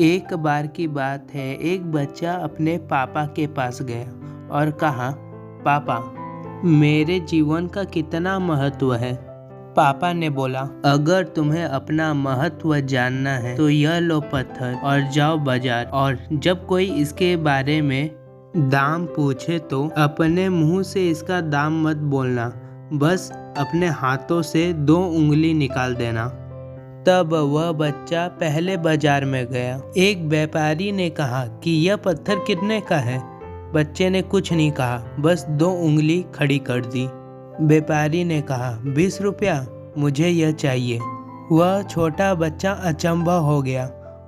एक बार की बात है, एक बच्चा अपने पापा के पास गया और कहा, पापा, मेरे जीवन का कितना महत्व है। पापा ने बोला, अगर तुम्हें अपना महत्व जानना है तो यह लो पत्थर और जाओ बाजार, और जब कोई इसके बारे में दाम पूछे तो अपने मुंह से इसका दाम मत बोलना, बस अपने हाथों से 2 उंगली निकाल देना। तब वह बच्चा पहले बाजार में गया। एक व्यापारी ने कहा कि यह पत्थर कितने का है। बच्चे ने कुछ नहीं कहा, बस 2 उंगली खड़ी कर दी। व्यापारी ने कहा, 20 रुपया, मुझे यह चाहिए। वह छोटा बच्चा अचंभा हो गया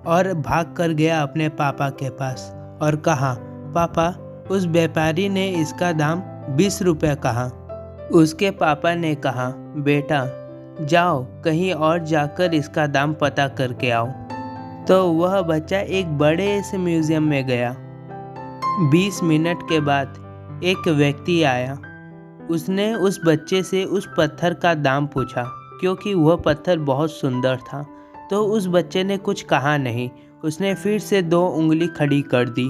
और भाग कर गया अपने पापा के पास और कहा, पापा, उस व्यापारी ने इसका दाम 20 रुपया कहा। उसके पापा ने कहा, बेटा, जाओ कहीं और जाकर इसका दाम पता करके आओ। तो वह बच्चा एक बड़े से म्यूजियम में गया। 20 मिनट के बाद एक व्यक्ति आया। उसने उस बच्चे से उस पत्थर का दाम पूछा, क्योंकि वह पत्थर बहुत सुंदर था। तो उस बच्चे ने कुछ कहा नहीं, उसने फिर से 2 उंगली खड़ी कर दी।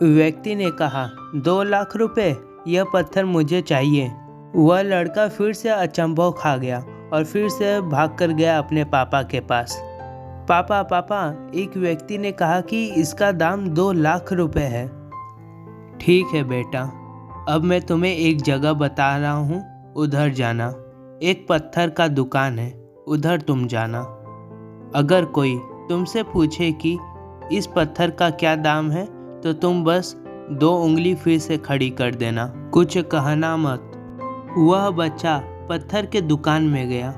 व्यक्ति ने कहा, 2 लाख रुपए, यह पत्थर मुझे चाहिए। वह लड़का फिर से अचंभव खा गया और फिर से भाग कर गया अपने पापा के पास। पापा, पापा, एक व्यक्ति ने कहा कि इसका दाम 2 लाख रुपए है। ठीक है बेटा, अब मैं तुम्हें एक जगह बता रहा हूँ, उधर जाना। एक पत्थर का दुकान है, उधर तुम जाना। अगर कोई तुमसे पूछे कि इस पत्थर का क्या दाम है, तो तुम बस 2 उंगली फिर से खड़ी कर देना, कुछ कहना मत। वह बच्चा पत्थर के दुकान में गया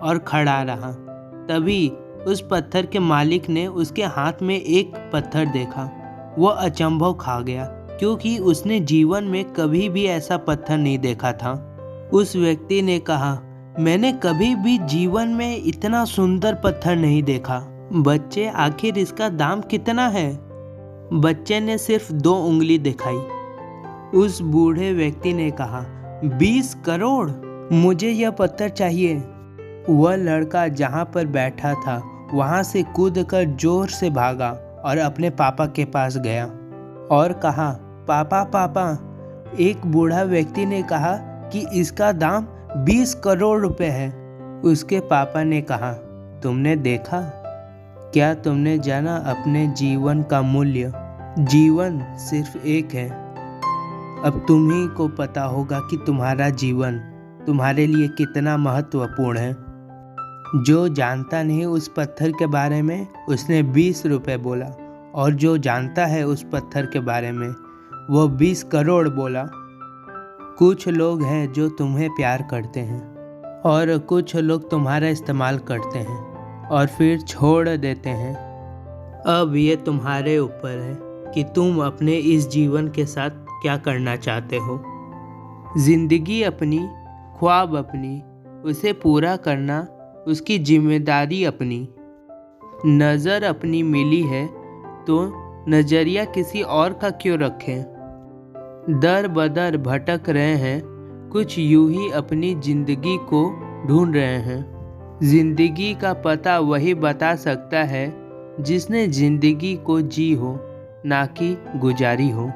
और खड़ा रहा। तभी उस पत्थर के मालिक ने उसके हाथ में एक पत्थर देखा। वह अचंभव खा गया, क्योंकि उसने जीवन में कभी भी ऐसा पत्थर नहीं देखा था। उस व्यक्ति ने कहा, मैंने कभी भी जीवन में इतना सुंदर पत्थर नहीं देखा। बच्चे, आखिर इसका दाम कितना है? बच्चे ने सिर्फ 2 उंगली दिखाई। उस बूढ़े व्यक्ति ने कहा, 20 करोड़, मुझे यह पत्थर चाहिए। वह लड़का जहाँ पर बैठा था वहाँ से कूदकर जोर से भागा और अपने पापा के पास गया और कहा, पापा, पापा, एक बूढ़ा व्यक्ति ने कहा कि इसका दाम 20 करोड़ रुपए है। उसके पापा ने कहा, तुमने देखा? क्या तुमने जाना अपने जीवन का मूल्य? जीवन सिर्फ एक है। अब तुम्ही को पता होगा कि तुम्हारा जीवन तुम्हारे लिए कितना महत्वपूर्ण है। जो जानता नहीं उस पत्थर के बारे में, उसने 20 रुपए बोला, और जो जानता है उस पत्थर के बारे में, वो 20 करोड़ बोला। कुछ लोग हैं जो तुम्हें प्यार करते हैं और कुछ लोग तुम्हारा इस्तेमाल करते हैं और फिर छोड़ देते हैं। अब ये तुम्हारे ऊपर है कि तुम अपने इस जीवन के साथ क्या करना चाहते हो। जिंदगी अपनी, ख्वाब अपनी, उसे पूरा करना उसकी जिम्मेदारी अपनी। नज़र अपनी मिली है तो नज़रिया किसी और का क्यों रखें। दर बदर भटक रहे हैं, कुछ यूं ही अपनी ज़िंदगी को ढूंढ रहे हैं। ज़िंदगी का पता वही बता सकता है जिसने ज़िंदगी को जी हो, ना कि गुजारी हो।